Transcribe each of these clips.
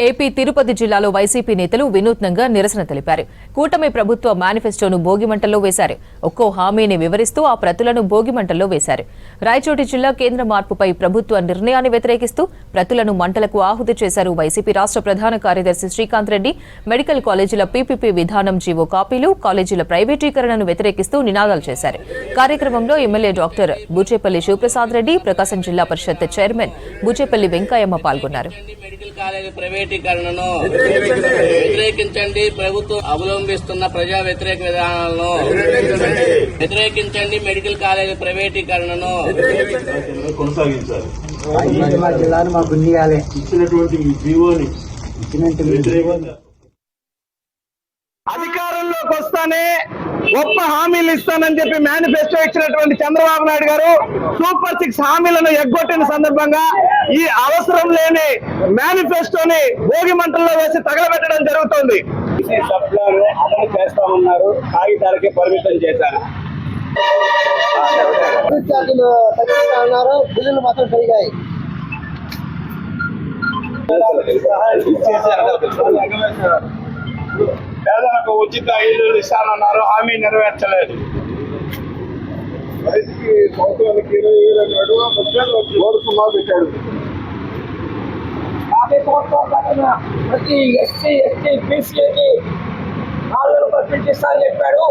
AP Tirupati జిల్లాలో YCP నేతలు వినూత్నంగా నిరసన తెలిపారు. కూటమి ప్రభుత్వ మేనిఫెస్టోను భోగిమంటల్లో వేశారు. ఒక్కో హామీని వివరిస్తూ ఆ ప్రతులను భోగిమంటల్లో వేశారు. రాయచోటి జిల్లా కేంద్ర మార్పుపై ప్రభుత్వ నిర్ణయాన్ని వ్యతిరేకిస్తూ ప్రతులను మంటలకు ఆహుతి చేశారు. వైసీపీ రాష్ట్ర ప్రధాన కార్యదర్శి శ్రీకాంత్ రెడ్డి మెడికల్ కాలేజీల పీపీపీ విధానం జీవో కాపీలు, కాలేజీల ప్రైవేటీకరణను వ్యతిరేకిస్తూ నినాదాలు చేశారు. కార్యక్రమంలో ఎమ్మెల్యే డాక్టర్ బూచేపల్లి శివప్రసాద్ రెడ్డి, ప్రకాశం జిల్లా పరిషత్ చైర్మన్ బూచేపల్లి వెంకయ్యమ్మ పాల్గొన్నారు. ప్రైవేటీకరణను వ్యతిరేకించండి. ప్రభుత్వం అవలంబిస్తున్న ప్రజా వ్యతిరేక విధానాలను వ్యతిరేకించండి. మెడికల్ కాలేజీ ప్రైవేటీకరణను కొనసాగించాలి. అధికారంలోకి వస్తానే గొప్ప హామీలు ఇస్తానని చెప్పి మేనిఫెస్టో ఇచ్చినటువంటి చంద్రబాబు నాయుడు గారు సూపర్ 6 హామీలను ఎగ్గొట్టిన సందర్భంగా ఈ అవసరం లేని మేనిఫెస్టోని భోగి మంటల్లో వేసి తగలబెట్టడం జరుగుతోంది. అమలు చేస్తామన్నారు, కాగితాలకే పరిమితం చేశారు. తగ్గిస్తామన్నారు, బిల్లులు మాత్రం పెరిగాయి. పేదలకు ఉచిత ఇల్లు ఇస్తానన్నారు, హామీ నెరవేర్చలేదు. రైతుకి సంవత్సరానికి 20,000 అన్నాడు, ఓడుకున్నా పెట్టాడు. 50 సంవత్సరాల ప్రతి ఎస్సీ ఎస్టీ బీసీకి 4,000 రూపాయలు పెంచిస్తానని చెప్పాడు.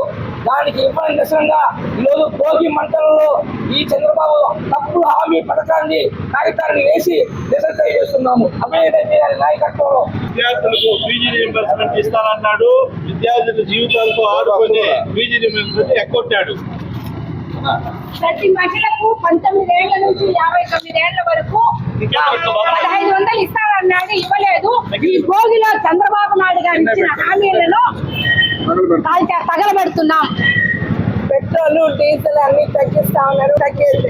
దానికి ఇవ్వని నిజంగా ఈరోజు భోగి మంటలలో ఈ చంద్రబాబు తప్పుడు హామీ పథకాన్ని కాగితాన్ని వేసి నిజంగా చేస్తున్నాము. అభివృద్ధి నాయకత్వంలో విద్యార్థులకు ఫీజు రీయింబర్స్మెంట్ ఇస్తానన్నాడు, విద్యార్థుల జీవితాలతో ఆడుకునే ఫీజు రీయింబర్స్మెంట్ ఎక్కొట్టాడు. ప్రతి మహిళకు 19 ఏళ్ల నుంచి 59 ఏళ్ల వరకు 1,500 ఇస్తానన్నాడు, ఇవ్వలేదు. ఈ భోగిలో చంద్రబాబు నాయుడు గారు ఇచ్చిన హామీలను తగలబెడుతున్నాం. పెట్రోల్ డీజిల్ అన్ని తగ్గిస్తా ఉన్నారు, తగ్గేది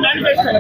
మేనిఫెస్టో